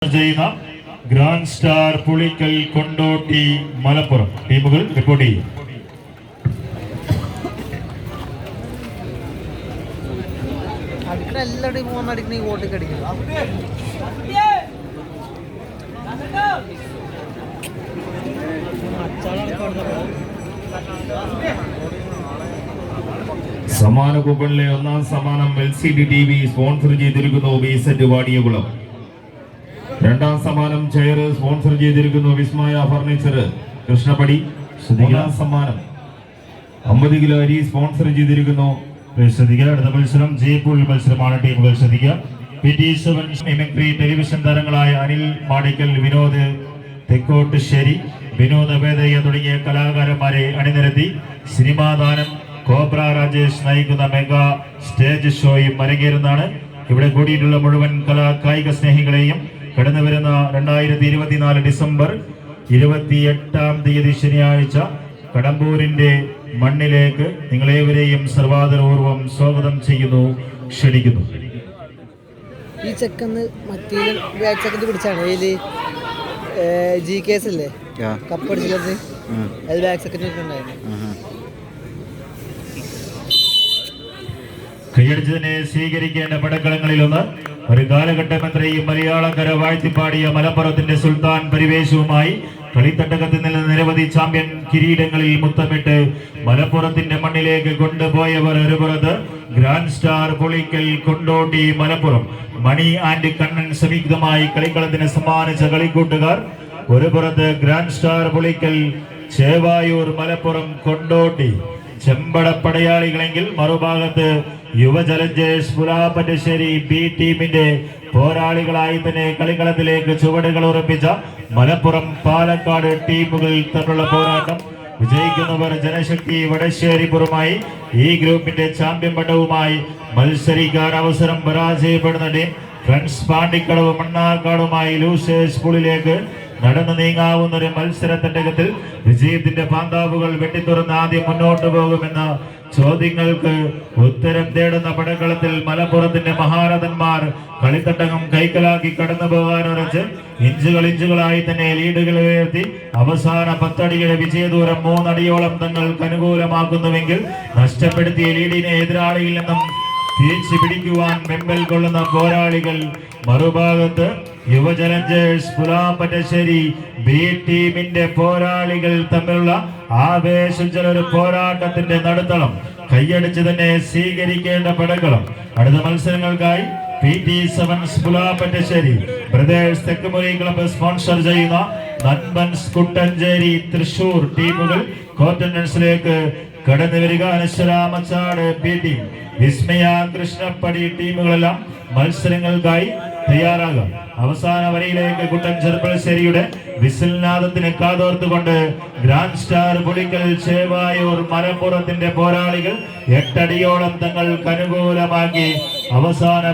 ചെയ്യുന്ന grand star Pulikkal Kondotty Malappuram ടീമുകൾ report ചെയ്യും. സമാന കൂപ്പണിലെ ഒന്നാം സമ്മാനം LCD TV സ്പോൺസർ ചെയ്തിരിക്കുന്നു BZ വാടിയകുളം. രണ്ടാം സമ്മാനം ചെയർ സ്പോൺസർ ചെയ്തിരിക്കുന്നു വിസ്മയ ഫർണിച്ചർ കൃഷ്ണപടി. സമ്മാനം 50 കിലോ അരി സ്പോൺസർ ചെയ്തിരിക്കുന്നു. ശ്രദ്ധിക്കുക, അടുത്ത മത്സരം ജയ്പൂർ മത്സരമാണ്. ടീമുകൾ ശ്രദ്ധിക്കുക. PT7 മിമിക്രി ടെലിവിഷൻ താരങ്ങളായ അനിൽ മാടിക്കൽ, വിനോദ് തെക്കോട്ടുശ്ശേരി, വിനോദ് വേദയ്യ തുടങ്ങിയ കലാകാരന്മാരെ അണിനിരത്തി സിനിമാ താരം കോബ്ര രാജേഷ് നയിക്കുന്ന മെഗാ സ്റ്റേജ് ഷോയും അരങ്ങേറുന്നതാണ്. ഇവിടെ കൂടിയിട്ടുള്ള മുഴുവൻ കായിക സ്നേഹികളെയും കടന്നു വരുന്ന 2024 ഡിസംബർ 28 ശനിയാഴ്ച കടമ്പൂരിന്റെ മണ്ണിലേക്ക് നിങ്ങളേവരെയും സർവാദരപൂർവ്വം സ്വാഗതം ചെയ്യുന്നു, ക്ഷണിക്കുന്നു. ഈ ചെക്കന്ന് മറ്റേ സെക്കൻഡ് പിടിച്ചാണ് GKS അല്ലേ കപ്പടിച്ചത്, അത് ബാക്ക് സെക്കൻഡ് ഉണ്ടായിരുന്നു. കൈയടിച്ചതിനെ സ്വീകരിക്കേണ്ട പടക്കളങ്ങളിലൊന്ന്. ഒരു കാലഘട്ടം അത്രയും മലയാളക്കര വാഴ്ത്തിപ്പാടിയ മലപ്പുറത്തിന്റെ സുൽത്താൻ പരിവേശവുമായി കളിത്തട്ടകത്തിൽ നിന്ന് നിരവധി ചാമ്പ്യൻ കിരീടങ്ങളിൽ മുത്തമിട്ട് മലപ്പുറത്തിന്റെ മണ്ണിലേക്ക് കൊണ്ടുപോയവർ ഒരു പുറത്ത് grand star Pulikkal Kondotty Malappuram Mani and Kannan സംയുക്തമായി കളിക്കളത്തിന് സമ്മാനിച്ച കളിക്കൂട്ടുകാർ. ഒരു പുറത്ത് ഗ്രാൻഡ് സ്റ്റാർ പുളിക്കൽ ചേവായൂർ മലപ്പുറം കൊണ്ടോട്ടി ചെമ്പടപ്പടയാളികളെങ്കിൽ മറുഭാഗത്ത് യുവ ചലഞ്ചേഴ്സ് പുലാപ്പറ്റശ്ശേരി B ടീമിന്റെ പോരാളികളായി തന്നെ കളിക്കളത്തിലേക്ക് ചുവടുകൾ ഉറപ്പിച്ച മലപ്പുറം പാലക്കാട് ടീമുകൾ തമ്മിലുള്ള പോരാട്ടം. വിജയിക്കുന്നവർ ജനശക്തി വടശ്ശേരിപുറമായി ഈ ഗ്രൂപ്പിന്റെ ചാമ്പ്യൻ പട്ടവുമായി മത്സരിക്കാൻ അവസരം. പരാജയപ്പെടുന്ന ടീം ഫ്രണ്ട്സ് പാണ്ടിക്കടവ് മണ്ണാർക്കാടുമായി ലൂസേഴ്സ് സ്കൂളിലേക്ക് നടന്നു നീങ്ങാവുന്ന ഒരു മത്സരത്തട്ടകത്തിൽ വിജയത്തിന്റെ പാന്താവുകൾ വെട്ടിത്തുറന്ന് ആദ്യം മുന്നോട്ട് പോകുമെന്ന ചോദ്യങ്ങൾക്ക് ഉത്തരം തേടുന്ന പടക്കളത്തിൽ മലപ്പുറത്തിന്റെ മഹാരഥന്മാർ കളിത്തട്ടകം കൈക്കലാക്കി കടന്നു പോകാനുറച്ച് ഇഞ്ചുകളായി തന്നെ ലീഡുകൾ ഉയർത്തി അവസാന 10 അടിയുടെ വിജയദൂരം 3 അടിയോളം തങ്ങൾക്ക് അനുകൂലമാക്കുന്നുവെങ്കിൽ നഷ്ടപ്പെടുത്തിയ ലീഡിനെ എതിരാളിയിൽ നിന്നും തിരിച്ചു പിടിക്കുവാൻ വെമ്പൽ കൊള്ളുന്ന പോരാളികൾ. മറുഭാഗത്ത് യുവ ചലഞ്ചേഴ്സ് പുലാപ്പറ്റശ്ശേരി B ടീമിന്റെ പോരാളികൾ തമ്മിലുള്ള ആവേശജല ഒരു പോരാട്ടത്തിന്റെ നടുത്തളം. കൈയടിച്ച് തന്നെ സ്വീകരിക്കേണ്ട പടക്കളം. അടുത്ത മത്സരങ്ങൾക്കായി PT7 പുലാപ്പറ്റശ്ശേരി ബ്രദേഴ്സ് തെക്കുമുറി ക്ലബ്ബ് സ്പോൺസർ ചെയ്യുന്ന നൻപൻസ് കുട്ടഞ്ചേരി തൃശൂർ ടീമുകൾ കോർട്ടൻസിലേക്ക് കടന്നു വരിക. അനശ്വരാമച്ചാട് B ടീം, വിസ്മയ കൃഷ്ണപ്പടി ടീമുകളെല്ലാം മത്സരങ്ങൾക്കായി തയ്യാറാകാം. അവസാന വരയിലേക്ക് കുട്ടൻ ചെറുപ്പളശ്ശേരിയുടെ വിസിൽനാദത്തിന് കാതോർത്തുകൊണ്ട് ഗ്രാൻഡ് സ്റ്റാർ പുളിക്കൽ ചേവായൂർ മലപ്പുറത്തിന്റെ പോരാളികൾ 8 അടിയോളം തങ്ങൾക്ക് അനുകൂലമാക്കി അവസാന